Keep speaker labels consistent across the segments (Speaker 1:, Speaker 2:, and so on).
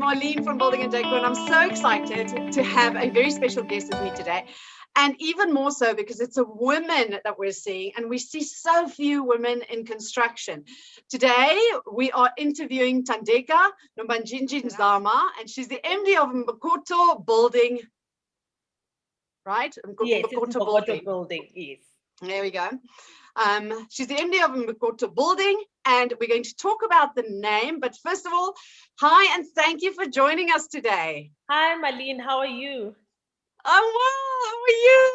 Speaker 1: Marlene from Building and Decor, and I'm so excited to have a very special guest with me today. And even more so because it's a woman that we're seeing, and we see so few women in construction. Today, we are interviewing Thandeka, Nombanjinji-Nzama, and she's the MD of Bogota Building, right?
Speaker 2: Yes, it's
Speaker 1: Bogota
Speaker 2: Bogota
Speaker 1: Building.
Speaker 2: building, yes.
Speaker 1: There we go. She's the MD of Bogota Building, and we're going to talk about the name. But first of all, hi, and thank you for joining us today.
Speaker 2: Hi, Marlene, how are you?
Speaker 1: I'm well.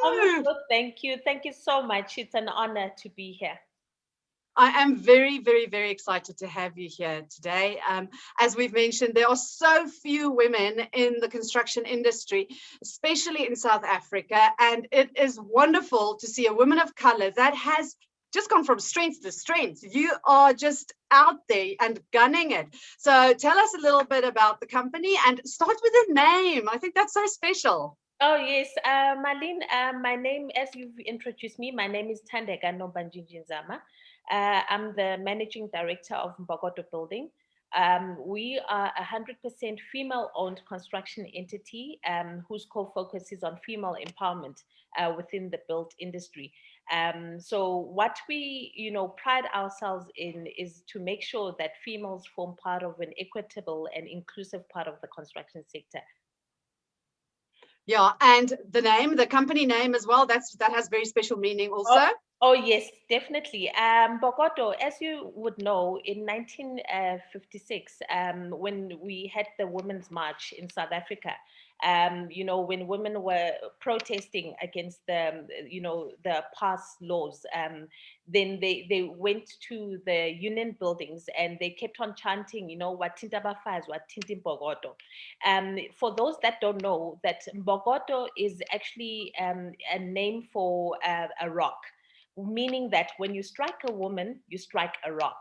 Speaker 1: How are
Speaker 2: I'm
Speaker 1: you?
Speaker 2: good, thank you. Thank you so much. It's an honor to be here.
Speaker 1: I am very, very, very excited to have you here today. As we've mentioned, there are so few women in the construction industry, especially in South Africa. And it is wonderful to see a woman of color that has just gone from strength to strength. You are just out there and gunning it. So tell us a little bit about the company and start with the name. I think that's so special.
Speaker 2: Oh, yes, Marlene, my name, as you've introduced me, my name is Thandeka Nombanjinji-Nzama. I'm the managing director of Bogota Building. We are a 100% female-owned construction entity whose core focus is on female empowerment within the built industry. So what we, pride ourselves in is to make sure that females form part of an equitable and inclusive part of the construction sector.
Speaker 1: Yeah, and the name, the company name as well, that has very special meaning also.
Speaker 2: Oh, yes, definitely. Bogota, as you would know, in 1956, when we had the Women's March in South Africa, when women were protesting against the past laws, then they went to the union buildings and they kept on chanting, Watinta Bafaz, Watinti Bogota. For those that don't know, that Bogota is actually a name for a rock, meaning that when you strike a woman, you strike a rock.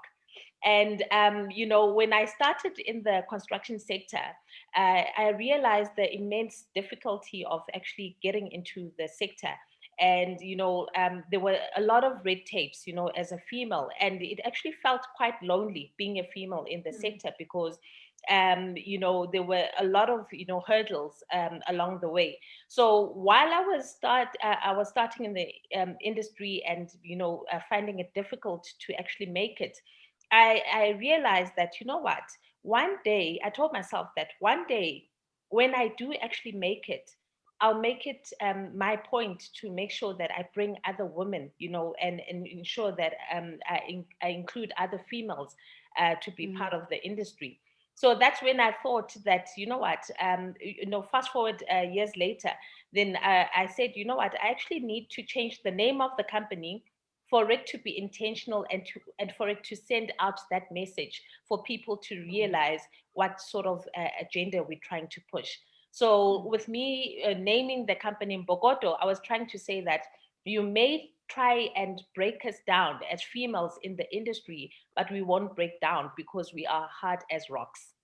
Speaker 2: And, when I started in the construction sector, I realized the immense difficulty of actually getting into the sector. And, there were a lot of red tapes, as a female. And it actually felt quite lonely being a female in the sector because there were a lot of hurdles along the way. So while I was starting in the industry and finding it difficult to actually make it. I realized that one day I told myself that one day when I do actually make it, I'll make it my point to make sure that I bring other women, and ensure that I include other females to be part of the industry. So that's when I thought that, fast forward years later, then I said, I actually need to change the name of the company for it to be intentional and for it to send out that message for people to realize what sort of agenda we're trying to push. So with me naming the company in Bogota, I was trying to say that you may try and break us down as females in the industry, but we won't break down because we are hard as rocks.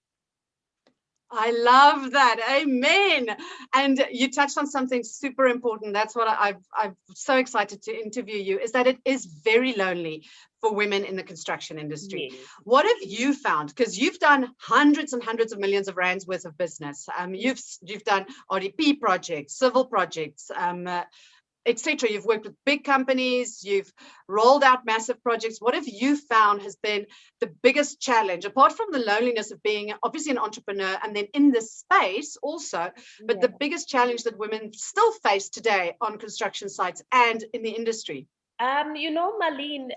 Speaker 1: I love that. Amen. And you touched on something super important. That's what I'm so excited to interview you, is that it is very lonely for women in the construction industry.
Speaker 2: Yes.
Speaker 1: What have you found? Because you've done hundreds and hundreds of millions of rands worth of business. You've done RDP projects, civil projects, etc. You've worked with big companies, you've rolled out massive projects. What have you found has been the biggest challenge, apart from the loneliness of being obviously an entrepreneur and then in this space also, but the biggest challenge that women still face today on construction sites and in the industry?
Speaker 2: Marlene,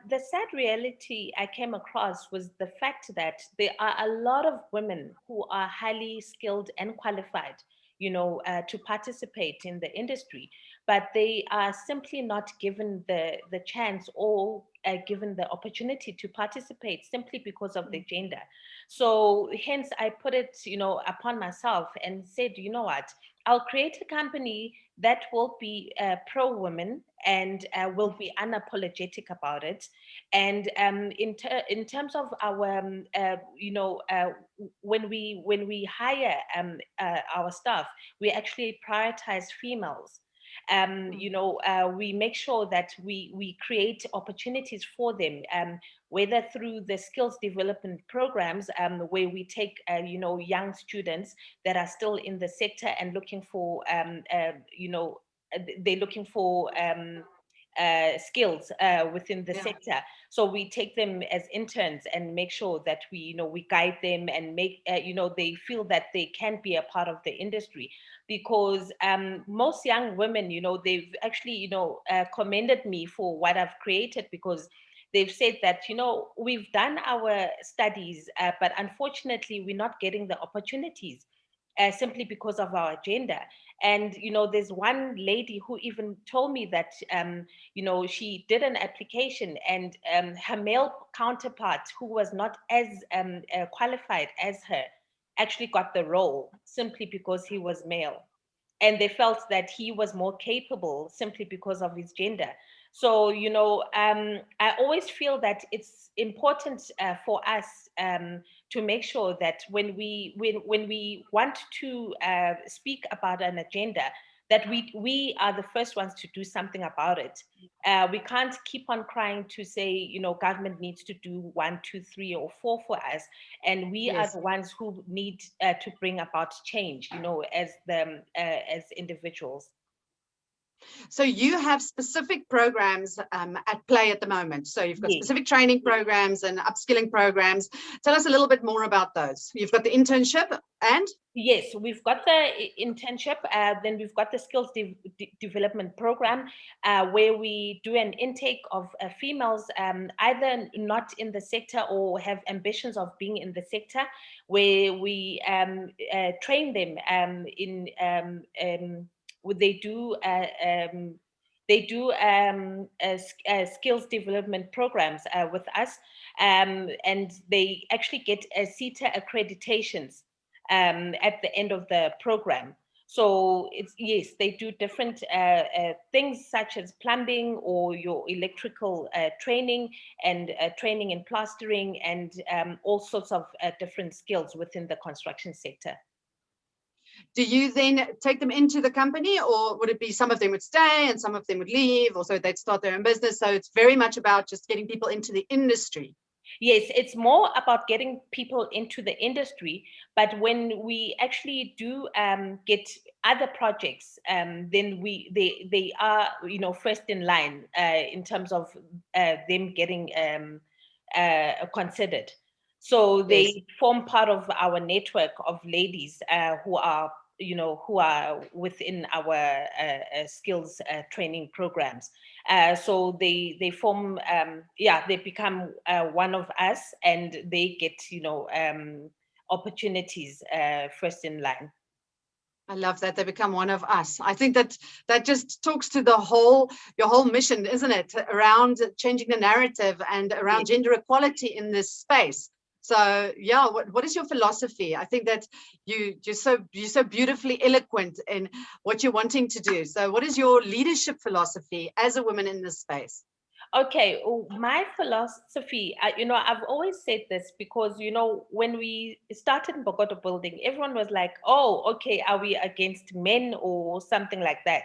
Speaker 2: the sad reality I came across was the fact that there are a lot of women who are highly skilled and qualified, to participate in the industry, but they are simply not given the chance or given the opportunity to participate simply because of their gender. So hence I put it, upon myself and said, I'll create a company that will be pro-women and will be unapologetic about it. And in terms of our, when we hire our staff, we actually prioritize females. We make sure that we create opportunities for them, whether through the skills development programs, where we take, young students that are still in the sector and looking for, they're looking for skills within the sector. So we take them as interns and make sure that we guide them and make, they feel that they can be a part of the industry. Because most young women, they've actually, commended me for what I've created, because they've said that, we've done our studies, but unfortunately, we're not getting the opportunities. Simply because of our gender. And there's one lady who even told me that she did an application, and her male counterpart, who was not as qualified as her, actually got the role simply because he was male, and they felt that he was more capable simply because of his gender. So I always feel that it's important for us to make sure that when we want to speak about an agenda, that we are the first ones to do something about it. We can't keep on crying to say, government needs to do 1, 2, 3, or 4 for us, and we are the ones who need to bring about change, as individuals.
Speaker 1: So you have specific programs at play at the moment. So you've got specific training programs and upskilling programs. Tell us a little bit more about those. You've got the internship and?
Speaker 2: Yes, we've got the internship, then we've got the skills development program, where we do an intake of females, either not in the sector or have ambitions of being in the sector, where we train them they do skills development programs with us, and they actually get CETA accreditations at the end of the program. So yes, they do different things such as plumbing or your electrical training, and training in plastering, and all sorts of different skills within the construction sector.
Speaker 1: Do you then take them into the company, or would it be some of them would stay and some of them would leave, or so they'd start their own business? So it's very much about just getting people into the industry.
Speaker 2: Yes, it's more about getting people into the industry, but when we actually do get other projects, then they are first in line in terms of them getting considered. So they form part of our network of ladies who are within our skills training programs. So they form, they become one of us, and they get, opportunities first in line.
Speaker 1: I love that they become one of us. I think that just talks to your whole mission, isn't it? Around changing the narrative and around gender equality in this space. So yeah, what is your philosophy? I think that you're so beautifully eloquent in what you're wanting to do. So what is your leadership philosophy as a woman in this space?
Speaker 2: Okay, my philosophy, I've always said this, because, when we started Bogota Building, everyone was like, oh, okay, are we against men or something like that?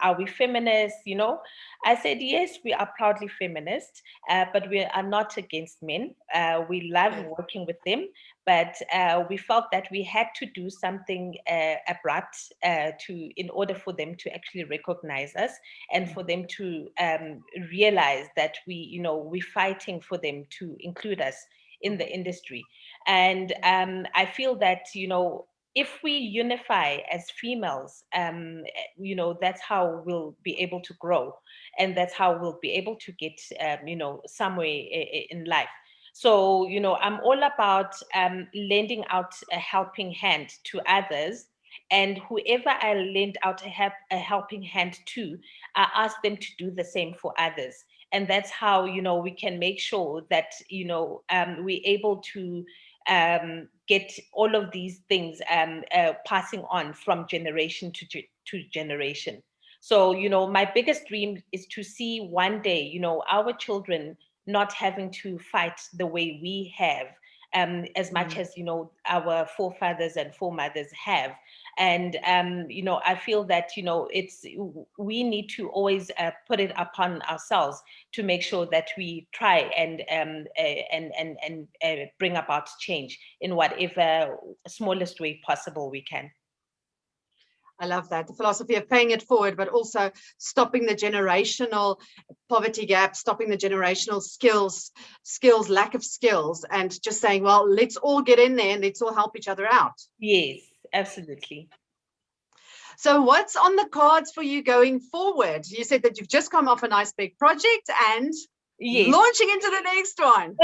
Speaker 2: Are we feminists? I said, yes, we are proudly feminist, but we are not against men. We love working with them, but we felt that we had to do something abrupt in order for them to actually recognize us, and for them to realize that we're fighting for them to include us in the industry. And I feel that if we unify as females, that's how we'll be able to grow, and that's how we'll be able to get, somewhere in life. So, I'm all about lending out a helping hand to others, and whoever I lend out a helping hand to, I ask them to do the same for others. And that's how, we can make sure that, we're able to get all of these things passing on from generation to generation. So, my biggest dream is to see one day, our children not having to fight the way we have, as much as, our forefathers and foremothers have. And, I feel that, we need to always put it upon ourselves to make sure that we try and bring about change in whatever smallest way possible we can.
Speaker 1: I love that. The philosophy of paying it forward, but also stopping the generational poverty gap, stopping the generational lack of skills, and just saying, well, let's all get in there and let's all help each other out.
Speaker 2: Yes, absolutely.
Speaker 1: So what's on the cards for you going forward? You said that you've just come off a nice big project and launching into the next one.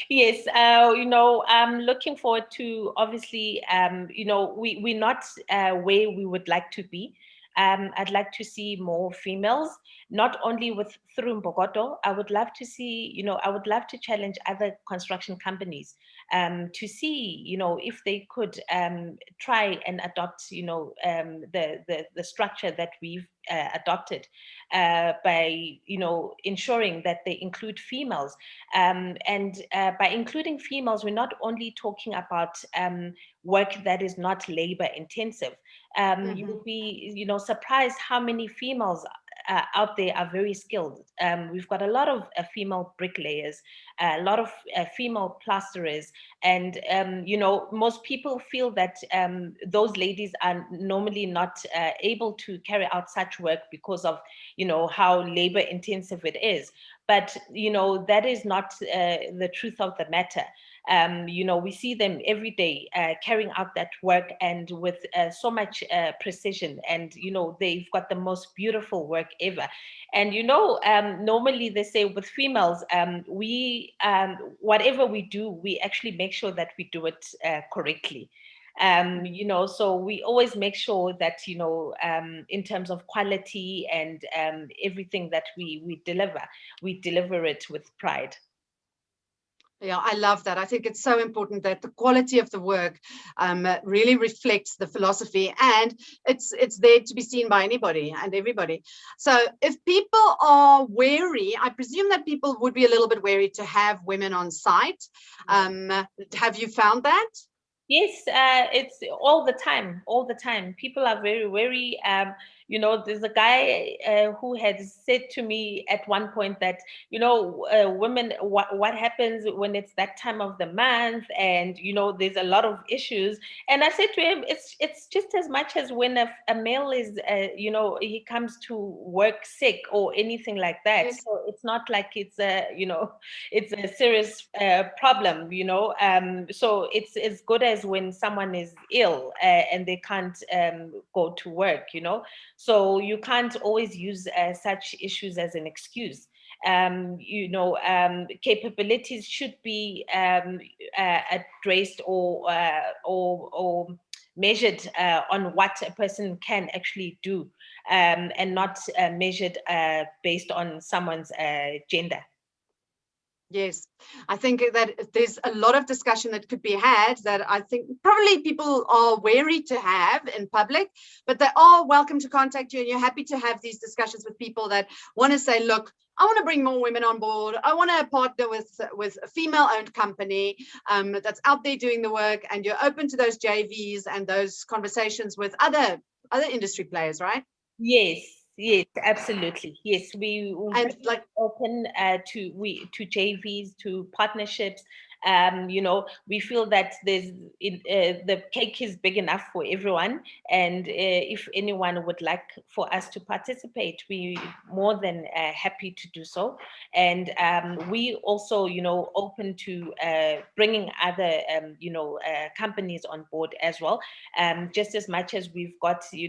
Speaker 2: Yes, I'm looking forward to, obviously, we're not where we would like to be. I'd like to see more females, not only through Bogota. I would love to see, I would love to challenge other construction companies to see, if they could try and adopt, the structure that we've adopted by, ensuring that they include females. And by including females, we're not only talking about work that is not labor intensive. You'll be, surprised how many females out there are very skilled. We've got a lot of female bricklayers, a lot of female plasterers, and most people feel that those ladies are normally not able to carry out such work because of how labor intensive it is. But that is not the truth of the matter. We see them every day carrying out that work, and with so much precision, and they've got the most beautiful work ever. And normally they say with females, we whatever we do, we actually make sure that we do it correctly. So we always make sure that in terms of quality and everything that we deliver it with pride.
Speaker 1: Yeah, I love that. I think it's so important that the quality of the work really reflects the philosophy, and it's there to be seen by anybody and everybody. So if people are wary, I presume that people would be a little bit wary to have women on site. Have you found that?
Speaker 2: Yes, it's all the time, all the time. People are very wary. There's a guy who had said to me at one point that, women, what happens when it's that time of the month, and, there's a lot of issues. And I said to him, it's just as much as when a male is, he comes to work sick or anything like that. Yes. So it's not like it's it's a serious problem, so it's as good as when someone is ill and they can't go to work, so you can't always use such issues as an excuse. Capabilities should be addressed or measured on what a person can actually do, and not measured based on someone's gender.
Speaker 1: Yes, I think that there's a lot of discussion that could be had that I think probably people are wary to have in public, but they are welcome to contact you, and you're happy to have these discussions with people that want to say, look, I want to bring more women on board. I want to partner with a female-owned company that's out there doing the work, and you're open to those JVs and those conversations with other industry players, right?
Speaker 2: Yes. Yes, absolutely. Yes, we like open to JVs, to partnerships. We feel that the cake is big enough for everyone, and if anyone would like for us to participate, we more than happy to do so. And we also, open to bringing other, companies on board as well. Just as much as we've got, a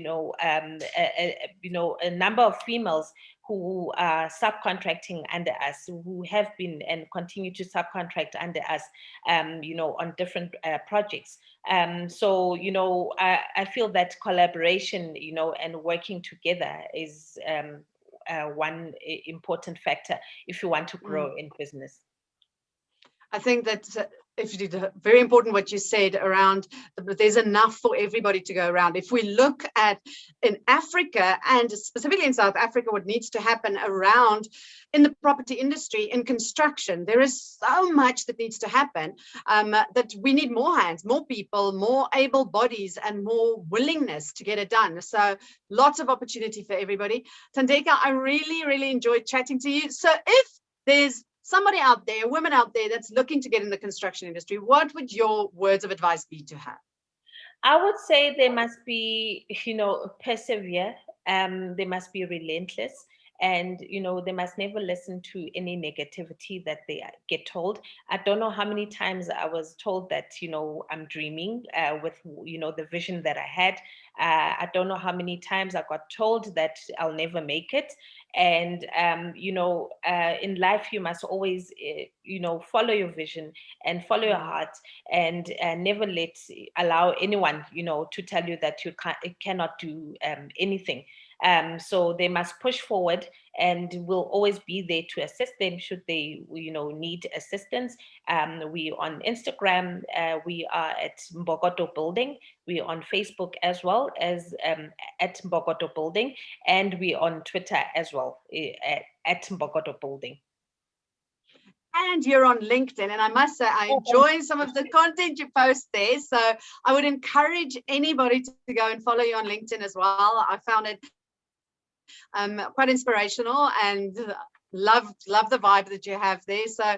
Speaker 2: number of females who are subcontracting under us, who have been and continue to subcontract under us, on different projects. So, I feel that collaboration, and working together is one important factor if you want to grow in business.
Speaker 1: I think that very important what you said around there's enough for everybody to go around. If we look at in Africa, and specifically in South Africa, what needs to happen around in the property industry, in construction, there is so much that needs to happen, that we need more hands, more people, more able bodies, and more willingness to get it done. So lots of opportunity for everybody. Thandeka, I really, really enjoyed chatting to you. So if there's somebody out there, women out there that's looking to get in the construction industry, what would your words of advice be to her?
Speaker 2: I would say they must be, persevere. They must be relentless. And, they must never listen to any negativity that they get told. I don't know how many times I was told that, I'm dreaming with, the vision that I had. I don't know how many times I got told that I'll never make it. And, in life, you must always, follow your vision and follow your heart, and never allow anyone, to tell you that you cannot do anything. So they must push forward, and we'll always be there to assist them should they, need assistance. We on Instagram, we are at Bogota Building. We're on Facebook as well as at Bogota Building, and we're on Twitter as well at Bogota Building.
Speaker 1: And you're on LinkedIn, and I must say I enjoy some of the content you post there. So I would encourage anybody to go and follow you on LinkedIn as well. I found it quite inspirational, and love the vibe that you have there. So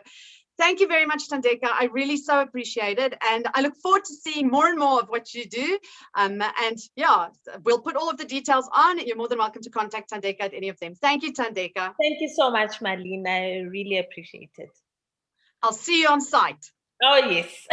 Speaker 1: thank you very much, Thandeka. I really so appreciate it, and I look forward to seeing more and more of what you do. And yeah, we'll put all of the details on. You're more than welcome to contact Thandeka at any of them. Thank you, Thandeka.
Speaker 2: Thank you so much, Marlene. I really appreciate it.
Speaker 1: I'll see you on site.
Speaker 2: Oh, yes.